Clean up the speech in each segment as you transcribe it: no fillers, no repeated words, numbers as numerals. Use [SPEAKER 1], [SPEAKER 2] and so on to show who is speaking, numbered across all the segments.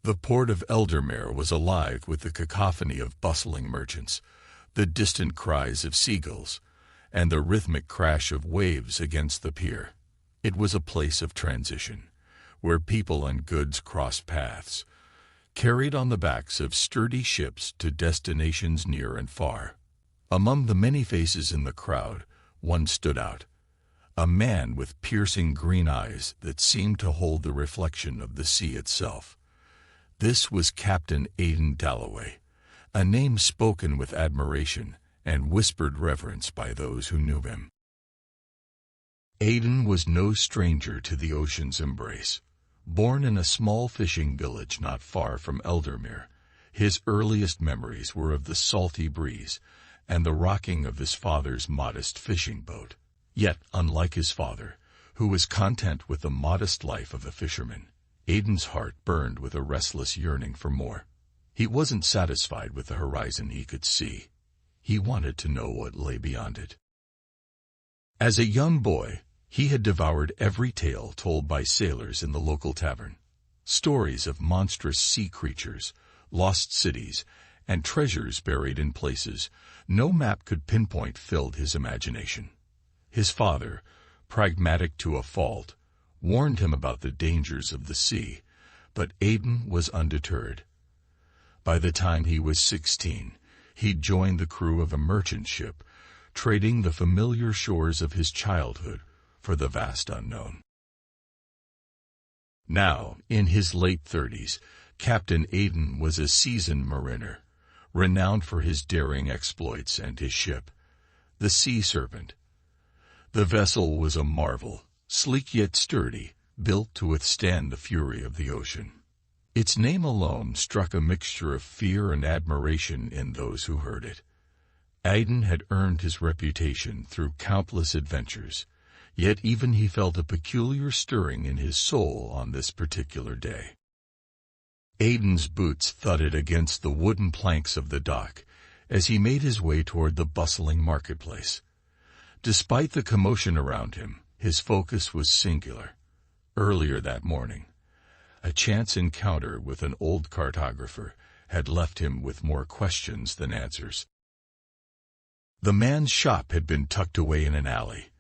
[SPEAKER 1] The port of Eldermere was alive with the cacophony of bustling merchants, the distant cries of seagulls, and the rhythmic crash of waves against the pier. It was a place of transition, where people and goods crossed paths, carried on the backs of sturdy ships to destinations near and far. Among the many faces in the crowd, one stood out, a man with piercing green eyes that seemed to hold the reflection of the sea itself. This was Captain Aiden Dalloway, a name spoken with admiration and whispered reverence by those who knew him. Aiden was no stranger to the ocean's embrace. Born in a small fishing village not far from Eldermere, his earliest memories were of the salty breeze and the rocking of his father's modest fishing boat. Yet, unlike his father, who was content with the modest life of a fisherman, Aiden's heart burned with a restless yearning for more. He wasn't satisfied with the horizon he could see. He wanted to know what lay beyond it. As a young boy, he had devoured every tale told by sailors in the local tavern. Stories of monstrous sea creatures, lost cities, and treasures buried in places no map could pinpoint filled his imagination. His father, pragmatic to a fault, warned him about the dangers of the sea, but Aiden was undeterred. By the time he was 16, he'd joined the crew of a merchant ship, trading the familiar shores of his childhood for the vast unknown. Now, in his late 30s, Captain Aiden was a seasoned mariner, renowned for his daring exploits and his ship, the Sea Serpent. The vessel was a marvel, sleek yet sturdy, built to withstand the fury of the ocean. Its name alone struck a mixture of fear and admiration in those who heard it. Aiden had earned his reputation through countless adventures, yet even he felt a peculiar stirring in his soul on this particular day. Aiden's boots thudded against the wooden planks of the dock as he made his way toward the bustling marketplace. Despite the commotion around him, his focus was singular. Earlier that morning, a chance encounter with an old cartographer had left him with more questions than answers. The man's shop had been tucked away in an alley,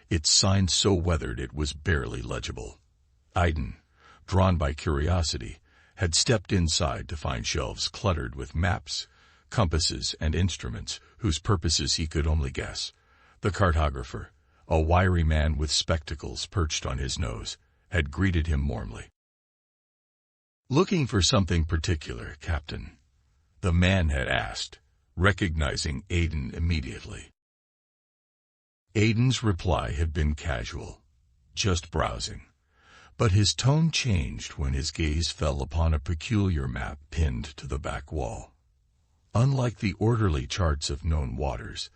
[SPEAKER 1] its sign so weathered it was barely legible. Aiden, drawn by curiosity, had stepped inside to find shelves cluttered with maps, compasses, and instruments whose purposes he could only guess. The cartographer, a wiry man with spectacles perched on his nose, had greeted him warmly. "Looking for something particular, Captain?" the man had asked, recognizing Aiden immediately. Aiden's reply had been casual, just browsing, but his tone changed when his gaze fell upon a peculiar map pinned to the back wall. Unlike the orderly charts of known waters,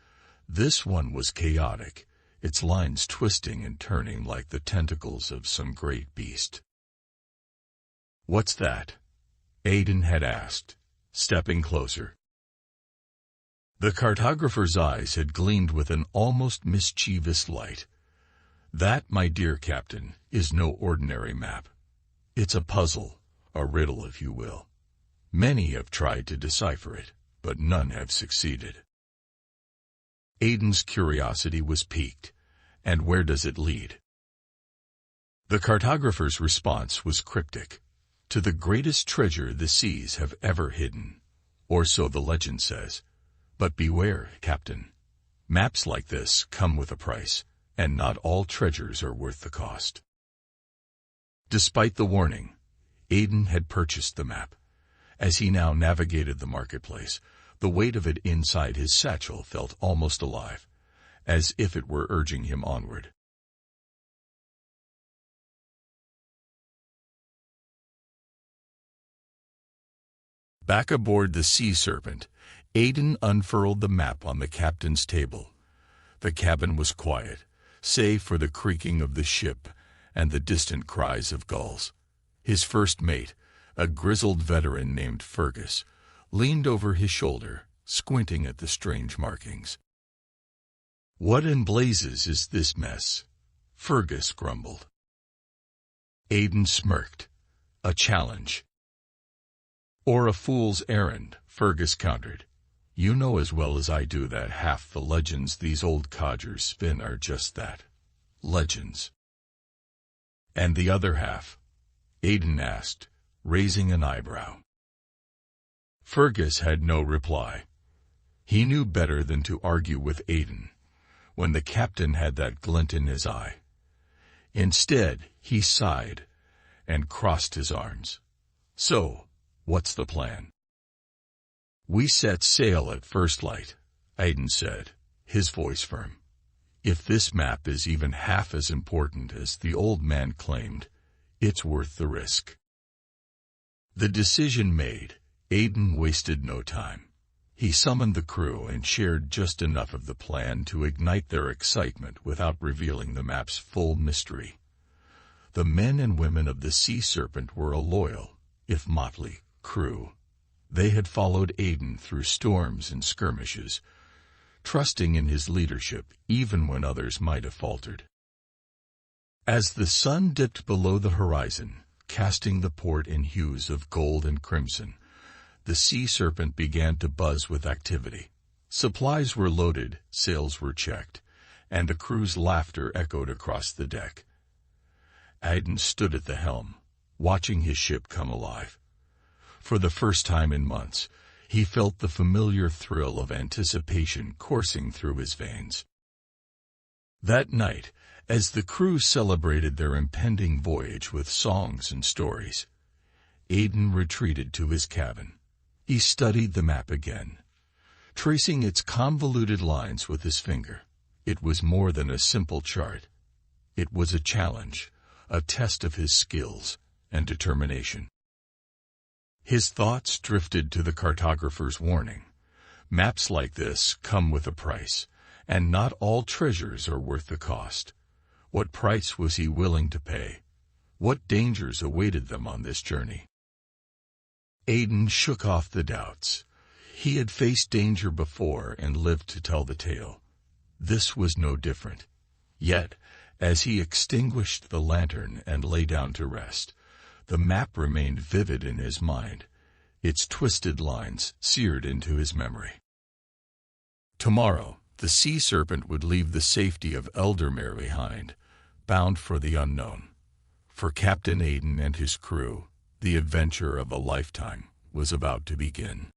[SPEAKER 1] this one was chaotic, its lines twisting and turning like the tentacles of some great beast. "What's that?" Aiden had asked, stepping closer. The cartographer's eyes had gleamed with an almost mischievous light. "That, my dear Captain, is no ordinary map. It's a puzzle, a riddle if you will. Many have tried to decipher it, but none have succeeded." Aiden's curiosity was piqued. And where does it lead? The cartographer's response was cryptic. "To the greatest treasure the seas have ever hidden, or so the legend says. But beware, Captain. Maps like this come with a price, and not all treasures are worth the cost." Despite the warning, Aiden had purchased the map. As he now navigated the marketplace, the weight of it inside his satchel felt almost alive, as if it were urging him onward. Back aboard the Sea Serpent, Aiden unfurled the map on the captain's table. The cabin was quiet, save for the creaking of the ship and the distant cries of gulls. His first mate, a grizzled veteran named Fergus, leaned over his shoulder, squinting at the strange markings. "What in blazes is this mess?" Fergus grumbled. Aiden smirked. A challenge. "Or a fool's errand," Fergus countered. "You know as well as I do that half the legends these old codgers spin are just that, legends." "And the other half?" Aiden asked, raising an eyebrow. Fergus had no reply. He knew better than to argue with Aiden when the captain had that glint in his eye. Instead, he sighed and crossed his arms. "So, what's the plan?" "We set sail at first light," Aiden said, his voice firm. "If this map is even half as important as the old man claimed, it's worth the risk." The decision made, Aiden wasted no time. He summoned the crew and shared just enough of the plan to ignite their excitement without revealing the map's full mystery. The men and women of the Sea Serpent were a loyal, if motley, crew. They had followed Aiden through storms and skirmishes, trusting in his leadership even when others might have faltered. As the sun dipped below the horizon, casting the port in hues of gold and crimson, the Sea Serpent began to buzz with activity. Supplies were loaded, sails were checked, and the crew's laughter echoed across the deck. Aiden stood at the helm, watching his ship come alive. For the first time in months, he felt the familiar thrill of anticipation coursing through his veins. That night, as the crew celebrated their impending voyage with songs and stories, Aiden retreated to his cabin. He studied the map again, tracing its convoluted lines with his finger. It was more than a simple chart. It was a challenge, a test of his skills and determination. His thoughts drifted to the cartographer's warning. Maps like this come with a price, and not all treasures are worth the cost. What price was he willing to pay? What dangers awaited them on this journey? Aiden shook off the doubts. He had faced danger before and lived to tell the tale. This was no different. Yet, as he extinguished the lantern and lay down to rest, the map remained vivid in his mind, its twisted lines seared into his memory. Tomorrow, the Sea Serpent would leave the safety of Eldermere behind, bound for the unknown. For Captain Aiden and his crew, the adventure of a lifetime was about to begin.